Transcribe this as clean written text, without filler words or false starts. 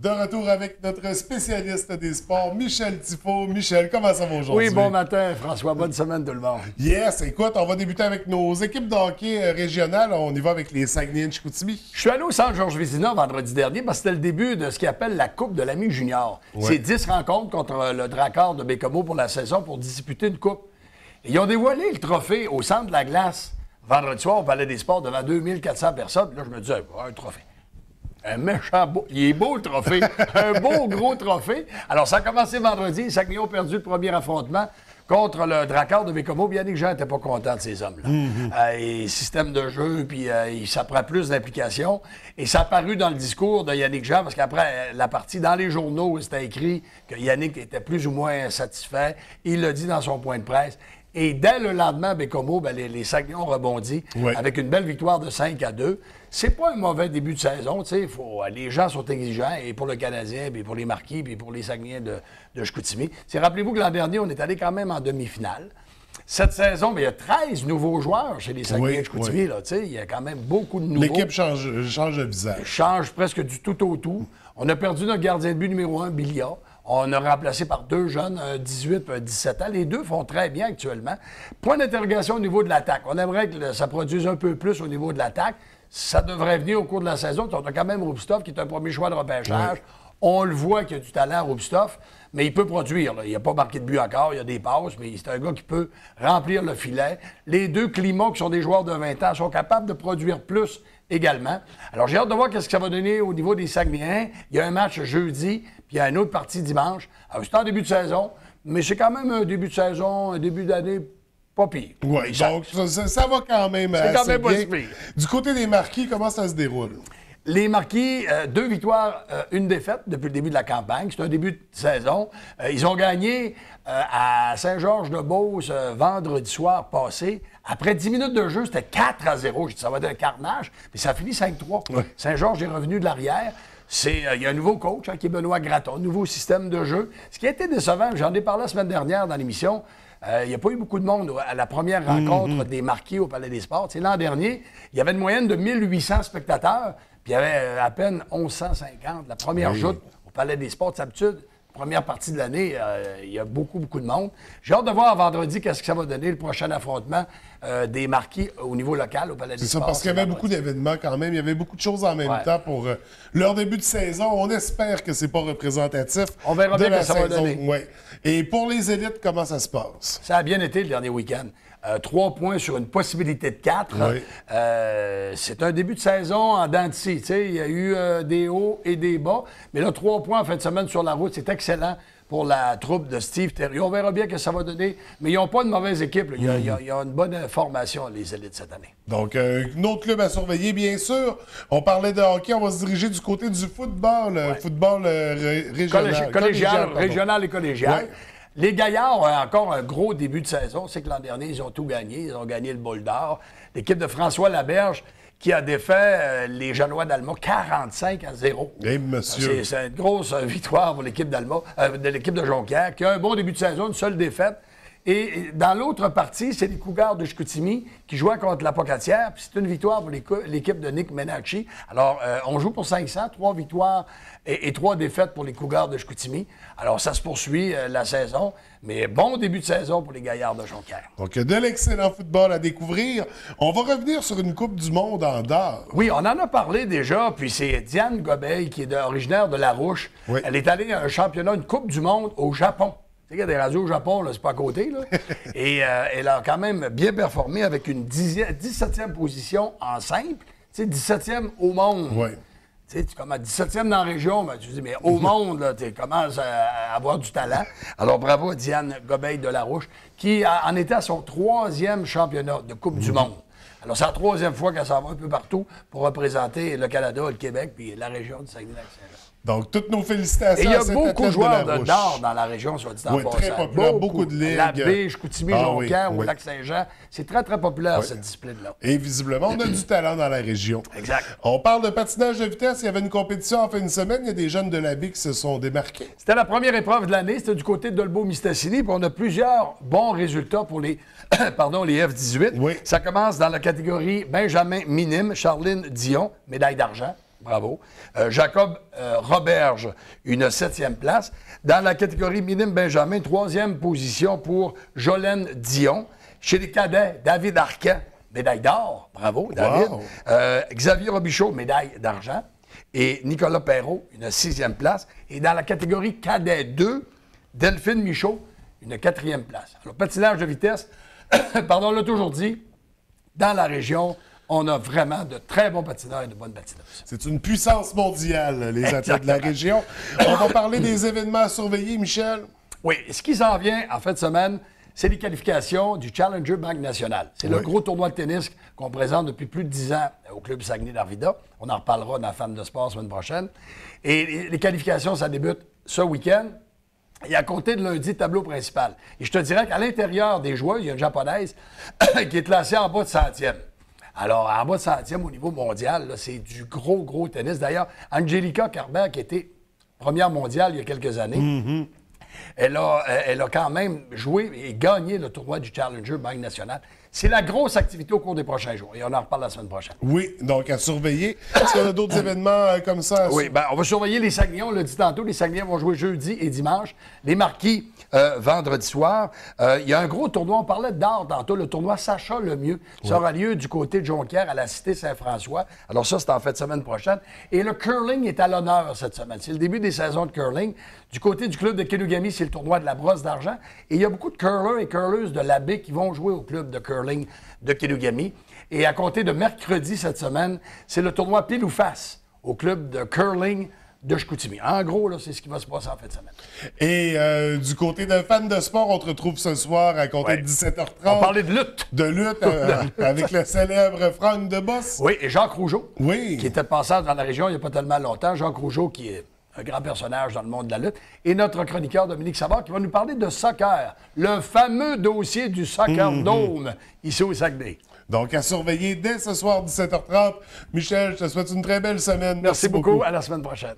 De retour avec notre spécialiste des sports, Michel Tifo. Michel, comment ça va aujourd'hui? Oui, bon matin, François. Bonne semaine, tout le monde. Yes, écoute, on va débuter avec nos équipes de hockey régionales. On y va avec les Saguenay-Chicoutimi. Je suis allé au centre Georges Vézina vendredi dernier parce que c'était le début de ce qu'ils appelle la Coupe de l'ami junior. Ouais. C'est 10 rencontres contre le Dracard de Bécomo pour la saison pour disputer une coupe. Et ils ont dévoilé le trophée au centre de la glace vendredi soir au Palais des Sports devant 2400 personnes. Puis là, je me disais, un trophée. Un méchant beau. Il est beau, le trophée. Un beau, gros trophée. Alors, ça a commencé vendredi. Les Saguenay ont perdu le premier affrontement contre le Dracard de Bécomo. Yannick Jean n'était pas content de ces hommes-là. Et système de jeu, puis ça prend plus d'implication. Et ça a paru dans le discours de Yannick Jean, parce qu'après la partie, dans les journaux, c'était écrit que Yannick était plus ou moins satisfait. Il l'a dit dans son point de presse. Et dès le lendemain, à Bécomo, les Saguenay ont rebondi avec une belle victoire de 5-2. C'est pas un mauvais début de saison, tu sais. Les gens sont exigeants, et pour le Canadien, puis pour les Marquis, puis pour les Saguenay de Chicoutimi. Rappelez-vous que l'an dernier, on est allé quand même en demi-finale. Cette saison, il y a 13 nouveaux joueurs chez les Saguenay de Chicoutimi. Là, il y a quand même beaucoup de nouveaux. L'équipe change de visage. Change presque du tout au tout. On a perdu notre gardien de but numéro 1, Bilia. On a remplacé par deux jeunes, un 18 et un 17 ans. Les deux font très bien actuellement. Point d'interrogation au niveau de l'attaque. On aimerait que ça produise un peu plus au niveau de l'attaque. Ça devrait venir au cours de la saison. On a quand même Roubstov qui est un premier choix de repêchage. On le voit qu'il y a du talent, Roubstov, mais il peut produire. Là. Il n'a pas marqué de but encore, il y a des passes, mais c'est un gars qui peut remplir le filet. Les deux Climats, qui sont des joueurs de 20 ans, sont capables de produire plus également. Alors, j'ai hâte de voir ce que ça va donner au niveau des Saguenayens. Il y a un match jeudi, puis il y a une autre partie dimanche. Alors, c'est en début de saison, mais c'est quand même un début de saison, un début d'année pas pire. Oui, donc ça va quand même assez quand même pas bien. si pire. Du côté des Marquis, comment ça se déroule? Les Marquis, 2 victoires, 1 défaite depuis le début de la campagne. C'est un début de saison. Ils ont gagné à Saint-Georges-de-Beauce vendredi soir passé. Après 10 minutes de jeu, c'était 4-0. J'ai dit, ça va être un carnage. Mais ça a fini 5-3. Ouais. Saint-Georges est revenu de l'arrière. Il y a un nouveau coach qui est Benoît Gratton, nouveau système de jeu. Ce qui a été décevant, j'en ai parlé la semaine dernière dans l'émission, il n'y a pas eu beaucoup de monde à la première rencontre des Marquis au Palais des Sports. L'an dernier, il y avait une moyenne de 1800 spectateurs, puis il y avait à peine 1150. La première joute au Palais des Sports, d'habitude, première partie de l'année, il y a beaucoup de monde. J'ai hâte de voir vendredi qu'est-ce que ça va donner, le prochain affrontement des Marquis au niveau local au Palais des Sports. C'est ça, parce qu'il y avait beaucoup d'événements quand même. Il y avait beaucoup de choses en même temps pour leur début de saison. On espère que c'est pas représentatif. On verra bien ce que ça va donner. Ouais. Et pour les élites, comment ça se passe? Ça a bien été le dernier week-end. 3 points sur une possibilité de 4. Oui. C'est un début de saison en dents de scie. Il y a eu des hauts et des bas. Mais là, 3 points en fin de semaine sur la route, c'est excellent pour la troupe de Steve Thériault. On verra bien ce que ça va donner. Mais ils n'ont pas de mauvaise équipe. Il y a une bonne formation, les élites, cette année. Donc, un autre club à surveiller, bien sûr. On parlait de hockey, on va se diriger du côté du football. Football régional. Régional et collégial. Ouais. Les Gaillards ont encore un gros début de saison. C'est que l'an dernier, ils ont tout gagné. Ils ont gagné le Bol d'Or. L'équipe de François Laberge qui a défait les Janois d'Alma 45-0. Eh, monsieur. C'est une grosse victoire pour l'équipe d'Alma, de l'équipe de Jonquière, qui a un bon début de saison, une seule défaite. Et dans l'autre partie, c'est les Cougars de Chicoutimi qui jouaient contre la Pocatière. Puis c'est une victoire pour l'équipe de Nick Menacci. Alors, on joue pour 500, 3 victoires et 3 défaites pour les Cougars de Chicoutimi. Alors, ça se poursuit la saison. Mais bon début de saison pour les Gaillards de Jonquière. Donc, de l'excellent football à découvrir. On va revenir sur une Coupe du monde en dehors. Oui, on en a parlé déjà, puis c'est Diane Gobeil, qui est originaire de Larouche. Oui. Elle est allée à un championnat, une Coupe du monde au Japon. Tu sais qu'il y a des radios au Japon, là, c'est pas à côté, là. Et elle a quand même bien performé avec une 17e position en simple. Tu sais, 17e au monde. Oui. Tu sais, tu commences 17e dans la région, ben, tu dis, mais au monde, là, tu commences à avoir du talent. Alors, bravo à Diane Gobeil de Larouche, qui en était à son 3e championnat de Coupe du monde. Alors, c'est la 3e fois qu'elle s'en va un peu partout pour représenter le Canada, le Québec, puis la région du Saguenay-Lac-Saint-Jean. Donc, toutes nos félicitations. Et il y à a cet beaucoup de athlète joueurs Larouche. d'or dans la région, soit dit en Oui, passant. très populaire, beaucoup de ligues. La baie, Chicoutimi, Jonquière, oui, au oui. Lac-Saint-Jean. C'est très, très populaire, cette discipline-là. Et visiblement, on a du talent dans la région. Exact. On parle de patinage de vitesse. Il y avait une compétition en fin de semaine. Il y a des jeunes de la baie qui se sont démarqués. C'était la première épreuve de l'année. C'était du côté de Dolbeau-Mistassini. Puis on a plusieurs bons résultats pour les, les F-18. Oui. Ça commence dans la catégorie Benjamin minime. Charline Dion, médaille d'argent. Bravo. Jacob Roberge, une 7e place. Dans la catégorie minime Benjamin, 3e position pour Jolène Dion. Chez les cadets, David Arquin, médaille d'or. Bravo, David. Wow. Xavier Robichaud, médaille d'argent. Et Nicolas Perrault, une 6e place. Et dans la catégorie cadet 2, Delphine Michaud, une 4e place. Alors, patinage de vitesse, pardon, on l'a toujours dit, dans la région, on a vraiment de très bons patineurs et de bonnes patineuses. C'est une puissance mondiale, les athlètes de la région. On va parler des événements à surveiller, Michel. Oui, ce qui s'en vient en fin de semaine, c'est les qualifications du Challenger Banque Nationale. C'est le gros tournoi de tennis qu'on présente depuis plus de 10 ans au club Saguenay-Darvida. On en reparlera dans Femmes de sport la semaine prochaine. Et les qualifications, ça débute ce week-end. Et à compter de lundi, tableau principal. Et je te dirais qu'à l'intérieur des joueurs, il y a une Japonaise qui est classée en bas de 100e. Alors, en bas de 100e au niveau mondial, là, c'est du gros tennis. D'ailleurs, Angelica Kerber, qui était première mondiale il y a quelques années, elle a quand même joué et gagné le tournoi du Challenger Banque Nationale. C'est la grosse activité au cours des prochains jours. Et on en reparle la semaine prochaine. Oui, donc à surveiller. Est-ce qu'il y a d'autres événements comme ça? Oui, bien, on va surveiller les Saguenayens. On l'a dit tantôt, les Saguenayens vont jouer jeudi et dimanche. Les Marquis, vendredi soir. Il y a un gros tournoi. On parlait d'art tantôt. Le tournoi Sacha Lemieux. Ça aura lieu du côté de Jonquière à la Cité Saint-François. Alors ça, c'est en fait de semaine prochaine. Et le curling est à l'honneur cette semaine. C'est le début des saisons de curling. Du côté du club de Kenugami, c'est le tournoi de la brosse d'argent. Et il y a beaucoup de curlers et curleuses de la baie qui vont jouer au club de curling de Kenugami. Et à compter de mercredi cette semaine, c'est le tournoi pile ou face au club de curling de Chicoutimi. En gros, là, c'est ce qui va se passer en fin de semaine. Et du côté de fans de sport, on te retrouve ce soir à compter de 17h30. On parlait de lutte. De lutte avec le célèbre Franck Debosse. Oui, et Jacques Rougeau, Oui. qui était passé dans la région il n'y a pas tellement longtemps. Jacques Rougeau, qui est un grand personnage dans le monde de la lutte. Et notre chroniqueur Dominique Savard, qui va nous parler de soccer. Le fameux dossier du Soccer Dome, ici au Saguenay. Donc, à surveiller dès ce soir, 17h30. Michel, je te souhaite une très belle semaine. Merci beaucoup. À la semaine prochaine.